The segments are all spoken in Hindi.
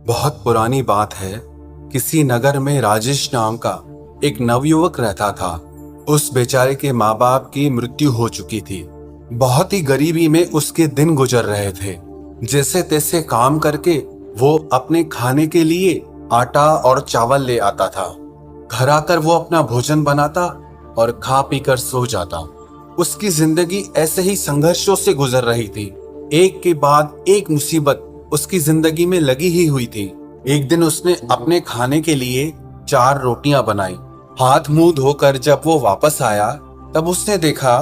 बहुत पुरानी बात है। किसी नगर में राजेश नाम का एक नवयुवक रहता था। उस बेचारे के माँ बाप की मृत्यु हो चुकी थी। बहुत ही गरीबी में उसके दिन गुजर रहे थे। जैसे तैसे काम करके वो अपने खाने के लिए आटा और चावल ले आता था। घर आकर वो अपना भोजन बनाता और खा पीकर सो जाता। उसकी जिंदगी ऐसे ही संघर्षों से गुजर रही थी। एक के बाद एक मुसीबत उसकी जिंदगी में लगी ही हुई थी। एक दिन उसने अपने खाने के लिए 4 रोटियां बनाई। हाथ मुंह धोकर जब वो वापस आया तब उसने देखा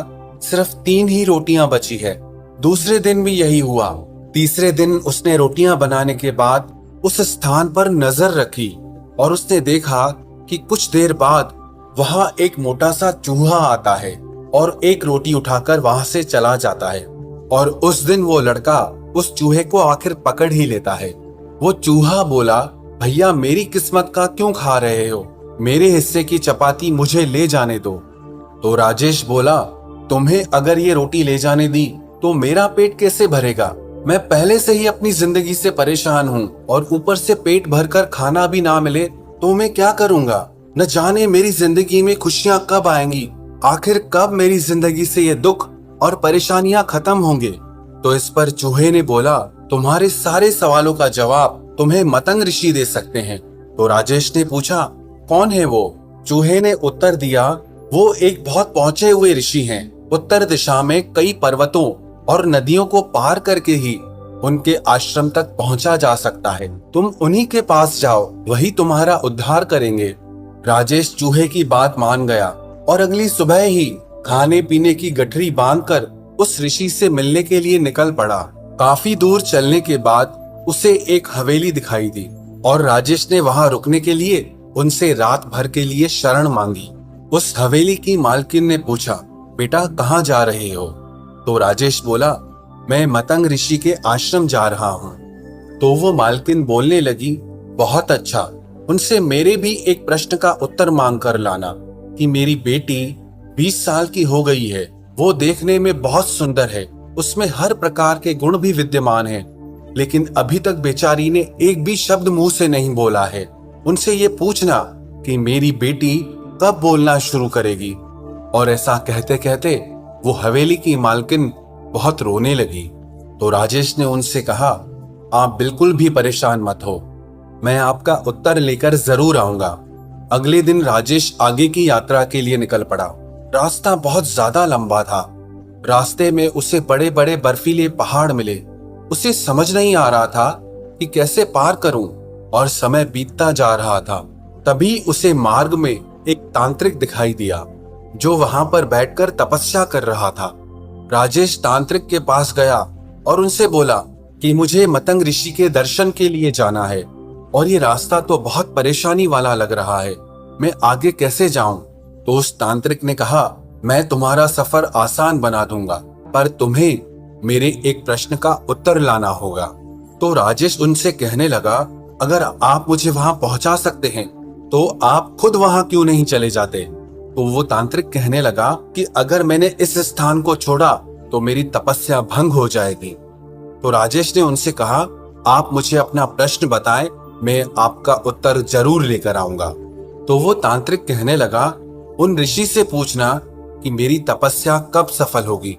सिर्फ 3 ही रोटियां बची है। दूसरे दिन भी यही हुआ। तीसरे दिन उसने रोटियां बनाने के बाद उस स्थान पर नजर रखी और उसने देखा कि कुछ देर बाद वहां एक मोटा सा चूहा आता है और एक रोटी उठाकर वहां से चला जाता है। और उस दिन वो लड़का उस चूहे को आखिर पकड़ ही लेता है। वो चूहा बोला, भैया मेरी किस्मत का क्यों खा रहे हो? मेरे हिस्से की चपाती मुझे ले जाने दो। तो राजेश बोला, तुम्हें अगर ये रोटी ले जाने दी तो मेरा पेट कैसे भरेगा? मैं पहले से ही अपनी जिंदगी से परेशान हूँ और ऊपर से पेट भरकर खाना भी ना मिले तो मैं क्या करूँगा? न जाने मेरी जिंदगी में खुशियाँ कब आएंगी। आखिर कब मेरी जिंदगी से ये दुख और परेशानियां खत्म होंगे? तो इस पर चूहे ने बोला, तुम्हारे सारे सवालों का जवाब तुम्हें मतंग ऋषि दे सकते हैं। तो राजेश ने पूछा, कौन है वो? चूहे ने उत्तर दिया, वो एक बहुत पहुंचे हुए ऋषि हैं। उत्तर दिशा में कई पर्वतों और नदियों को पार करके ही उनके आश्रम तक पहुंचा जा सकता है। तुम उन्हीं के पास जाओ, वही तुम्हारा उद्धार करेंगे। राजेश चूहे की बात मान गया और अगली सुबह ही खाने पीने की गठरी बांधकर उस ऋषि से मिलने के लिए निकल पड़ा। काफी दूर चलने के बाद उसे एक हवेली दिखाई दी और राजेश ने वहां रुकने के लिए उनसे रात भर के लिए शरण मांगी। उस हवेली की मालकिन ने पूछा, बेटा कहाँ जा रहे हो? तो राजेश बोला, मैं मतंग ऋषि के आश्रम जा रहा हूँ। तो वो मालकिन बोलने लगी, बहुत अच्छा, उनसे मेरे भी एक प्रश्न का उत्तर मांग कर लाना कि मेरी बेटी 20 साल की हो गई है। वो देखने में बहुत सुंदर है, उसमें हर प्रकार के गुण भी विद्यमान हैं, लेकिन अभी तक बेचारी ने एक भी शब्द मुंह से नहीं बोला है। उनसे ये पूछना कि मेरी बेटी कब बोलना शुरू करेगी। और ऐसा कहते कहते वो हवेली की मालकिन बहुत रोने लगी। तो राजेश ने उनसे कहा, आप बिल्कुल भी परेशान मत हो, मैं आपका उत्तर लेकर जरूर आऊंगा। अगले दिन राजेश आगे की यात्रा के लिए निकल पड़ा। रास्ता बहुत ज्यादा लंबा था। रास्ते में उसे बड़े बड़े बर्फीले पहाड़ मिले। उसे समझ नहीं आ रहा था कि कैसे पार करूं और समय बीतता जा रहा था। तभी उसे मार्ग में एक तांत्रिक दिखाई दिया जो वहां पर बैठकर तपस्या कर रहा था। राजेश तांत्रिक के पास गया और उनसे बोला कि मुझे मतंग ऋषि के दर्शन के लिए जाना है और ये रास्ता तो बहुत परेशानी वाला लग रहा है, मैं आगे कैसे जाऊं? तो उस तांत्रिक ने कहा, मैं तुम्हारा सफर आसान बना दूंगा, पर तुम्हें मेरे एक प्रश्न का उत्तर लाना होगा। तो राजेश उनसे कहने लगा, अगर आप मुझे वहां पहुंचा सकते हैं तो आप खुद वहां क्यों नहीं चले जाते? तो वो तांत्रिक कहने लगा कि अगर मैंने इस स्थान को छोड़ा तो मेरी तपस्या भंग हो जाएगी। तो राजेश ने उनसे कहा, आप मुझे अपना प्रश्न बताएं, मैं आपका उत्तर जरूर लेकर आऊंगा। तो वो तांत्रिक कहने लगा, उन ऋषि से पूछना कि मेरी तपस्या कब सफल होगी,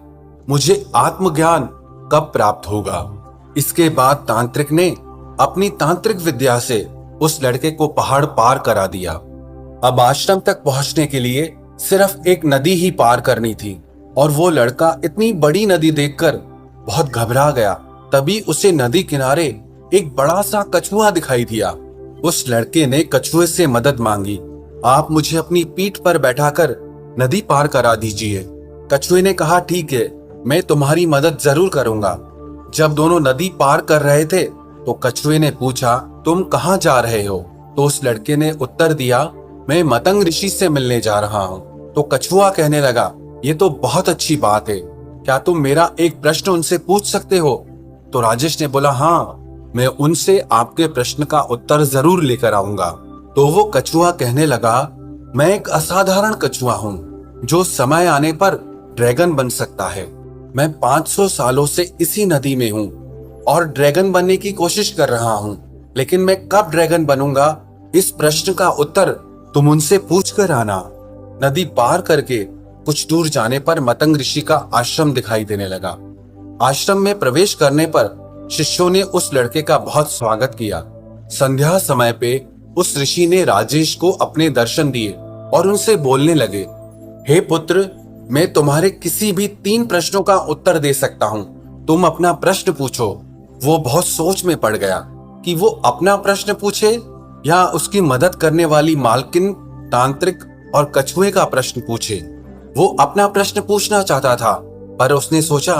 मुझे आत्मज्ञान कब प्राप्त होगा। इसके बाद तांत्रिक ने अपनी तांत्रिक विद्या से उस लड़के को पहाड़ पार करा दिया। अब आश्रम तक पहुंचने के लिए सिर्फ एक नदी ही पार करनी थी और वो लड़का इतनी बड़ी नदी देखकर बहुत घबरा गया। तभी उसे नदी किनारे एक बड़ा सा कछुआ दिखाई दिया। उस लड़के ने कछुए से मदद मांगी, आप मुझे अपनी पीठ पर बैठाकर नदी पार करा दीजिए। कछुए ने कहा, ठीक है, मैं तुम्हारी मदद जरूर करूंगा। जब दोनों नदी पार कर रहे थे तो कछुए ने पूछा, तुम कहाँ जा रहे हो? तो उस लड़के ने उत्तर दिया, मैं मतंग ऋषि से मिलने जा रहा हूँ। तो कछुआ कहने लगा, ये तो बहुत अच्छी बात है, क्या तुम मेरा एक प्रश्न उनसे पूछ सकते हो? तो राजेश ने बोला, हाँ, मैं उनसे आपके प्रश्न का उत्तर जरूर लेकर आऊंगा। तो वो कछुआ कहने लगा, मैं एक असाधारण कछुआ हूँ जो समय आने पर ड्रैगन बन सकता है। मैं 500 सालों से इसी नदी में हूँ और ड्रैगन बनने की कोशिश कर रहा हूँ। लेकिन मैं कब ड्रैगन बनूंगा, इस प्रश्न का उत्तर तुम उनसे पूछ कर आना। नदी पार करके कुछ दूर जाने पर मतंग ऋषि का आश्रम दिखाई देने लगा। आश्रम में प्रवेश करने पर शिष्यों ने उस लड़के का बहुत स्वागत किया। संध्या समय पे उस ऋषि ने राजेश को अपने दर्शन दिए और उनसे बोलने लगे, हे पुत्र, मैं तुम्हारे किसी भी 3 प्रश्नों का उत्तर दे सकता हूँ, तुम अपना प्रश्न पूछो। वो बहुत सोच में पड़ गया कि वो अपना प्रश्न पूछे या उसकी मदद करने वाली मालकिन, तांत्रिक और कछुए का प्रश्न पूछे। वो अपना प्रश्न पूछना चाहता था, पर उसने सोचा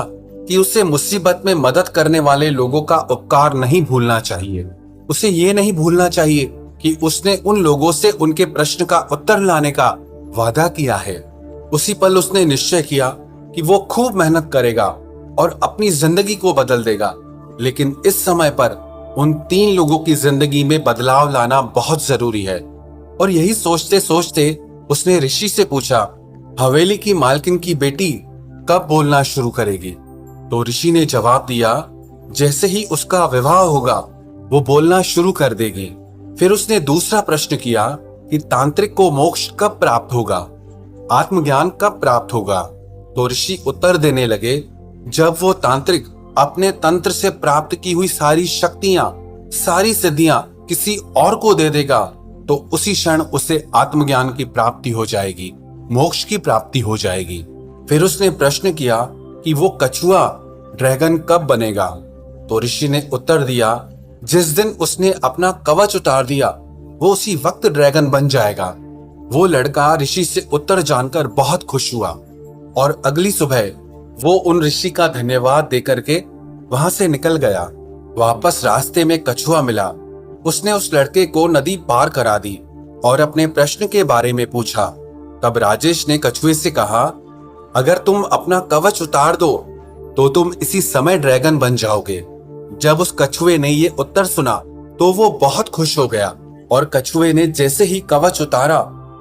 कि उसे मुसीबत में मदद करने वाले लोगों का उपकार नहीं भूलना चाहिए। उसे ये नहीं भूलना चाहिए कि उसने उन लोगों से उनके प्रश्न का उत्तर लाने का वादा किया है। उसी पल उसने निश्चय किया कि वो खूब मेहनत करेगा और अपनी जिंदगी को बदल देगा। लेकिन इस समय पर उन 3 लोगों की जिंदगी में बदलाव लाना बहुत जरूरी है। और यही सोचते सोचते उसने ऋषि से पूछा, हवेली की मालकिन की बेटी कब बोलना शुरू करेगी? तो ऋषि ने जवाब दिया, जैसे ही उसका विवाह होगा वो बोलना शुरू कर देगी। फिर उसने दूसरा प्रश्न किया कि तांत्रिक को मोक्ष कब प्राप्त होगा, आत्मज्ञान कब प्राप्त होगा? तो ऋषि उत्तर देने लगे, जब वो तांत्रिक अपने तंत्र से प्राप्त की हुई सारी शक्तियां, सारी सिद्धियां किसी और को दे देगा तो उसी क्षण उसे आत्मज्ञान की प्राप्ति हो जाएगी, मोक्ष की प्राप्ति हो जाएगी। फिर उसने प्रश्न किया कि वो कछुआ ड्रैगन कब बनेगा? तो ऋषि ने उत्तर दिया, जिस दिन उसने अपना कवच उतार दिया वो उसी वक्त ड्रैगन बन जाएगा। वो लड़का ऋषि से उत्तर जानकर बहुत खुश हुआ और अगली सुबह वो उन ऋषि का धन्यवाद देकर के वहां से निकल गया। वापस रास्ते में कछुआ मिला। उसने उस लड़के को नदी पार करा दी और अपने प्रश्न के बारे में पूछा। तब राजेश ने कछुए से कहा, अगर तुम अपना कवच उतार दो तो तुम इसी समय ड्रैगन बन जाओगे। जब उस कछुए ने ये उत्तर सुना तो वो बहुत खुश हो गया और कछुए ने जैसे ही कवच उतारा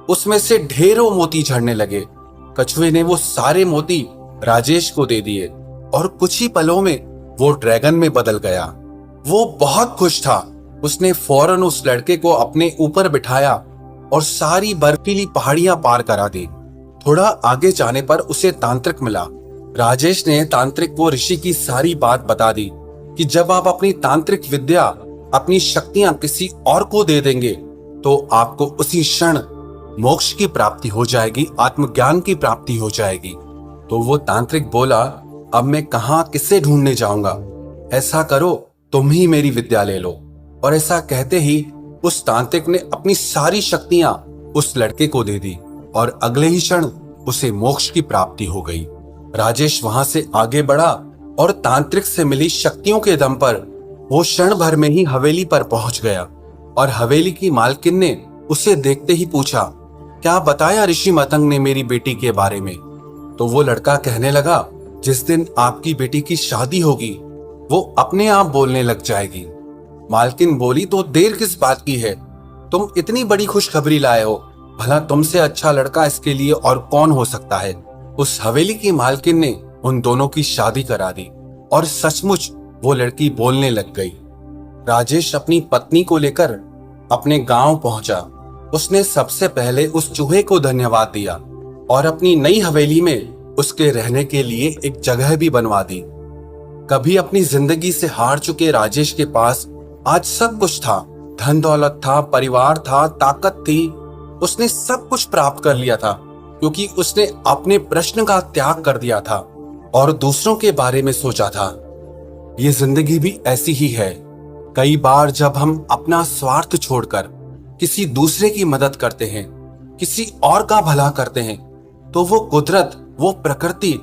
उसमें से ढेरों मोती झड़ने लगे। कछुए ने वो सारे मोती राजेश को दे दिए और कुछ ही पलों में वो ड्रैगन में बदल गया। वो बहुत खुश था। उसने फौरन उस लड़के को अपने ऊपर बिठाया और सारी बर्फीली पहाड़ियां पार करा दी। थोड़ा आगे जाने पर उसे तांत्रिक मिला। राजेश ने तांत्रिक को ऋषि की सारी बात बता दी कि जब आप अपनी तांत्रिक विद्या, अपनी शक्तियां किसी और को दे देंगे तो आपको उसी क्षण मोक्ष की प्राप्ति हो जाएगी, आत्मज्ञान की प्राप्ति हो जाएगी। तो वो तांत्रिक बोला, अब मैं कहां किसे ढूंढने जाऊंगा? ऐसा करो, तुम ही मेरी विद्या ले लो। और ऐसा कहते ही उस तांत्रिक ने अपनी सारी शक्तियां उस लड़के को दे दी और अगले ही क्षण उसे मोक्ष की प्राप्ति हो गई। राजेश वहां से आगे बढ़ा और तांत्रिक से मिली शक्तियों के दम पर वो क्षण भर में ही हवेली पर पहुंच गया। और हवेली की मालकिन ने उसे देखते ही पूछा, क्या बताया ऋषि मतंग ने मेरी बेटी के बारे में? तो वो लड़का कहने लगा, जिस दिन आपकी बेटी की शादी होगी वो अपने आप बोलने लग जाएगी। मालकिन बोली, तो देर किस बात की है? तुम इतनी बड़ी खुशखबरी लाए हो, भला तुमसे अच्छा लड़का इसके लिए और कौन हो सकता है? उस हवेली की मालकिन ने उन दोनों की शादी करा दी और सचमुच वो लड़की बोलने लग गई। राजेश अपनी पत्नी को लेकर अपने गांव पहुंचा। उसने सबसे पहले उस चूहे को धन्यवाद दिया और अपनी नई हवेली में उसके रहने के लिए एक जगह भी बनवा दी। कभी अपनी जिंदगी से हार चुके राजेश के पास आज सब कुछ था। धन दौलत था, परिवार था, ताकत थी। उसने सब कुछ प्राप्त कर लिया था क्योंकि उसने अपने प्रश्न का त्याग कर दिया था और दूसरों के बारे में सोचा था। ये जिंदगी भी ऐसी ही है। कई बार जब हम अपना स्वार्थ छोड़कर किसी दूसरे की मदद करते हैं, किसी और का भला करते हैं, तो वो कुदरत, वो प्रकृति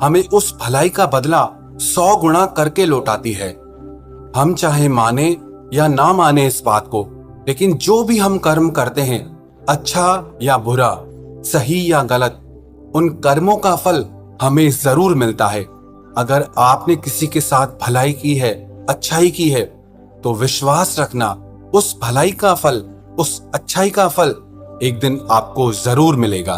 हमें उस भलाई का बदला 100 गुना करके लौटाती है। हम चाहे माने या ना माने इस बात को, लेकिन जो भी हम कर्म करते हैं, अच्छा या बुरा, सही या गलत, उन कर्मों का फल हमें जरूर मिलता है। अगर आपने किसी के साथ भलाई की है, अच्छाई की है, तो विश्वास रखना उस भलाई का फल, उस अच्छाई का फल एक दिन आपको जरूर मिलेगा।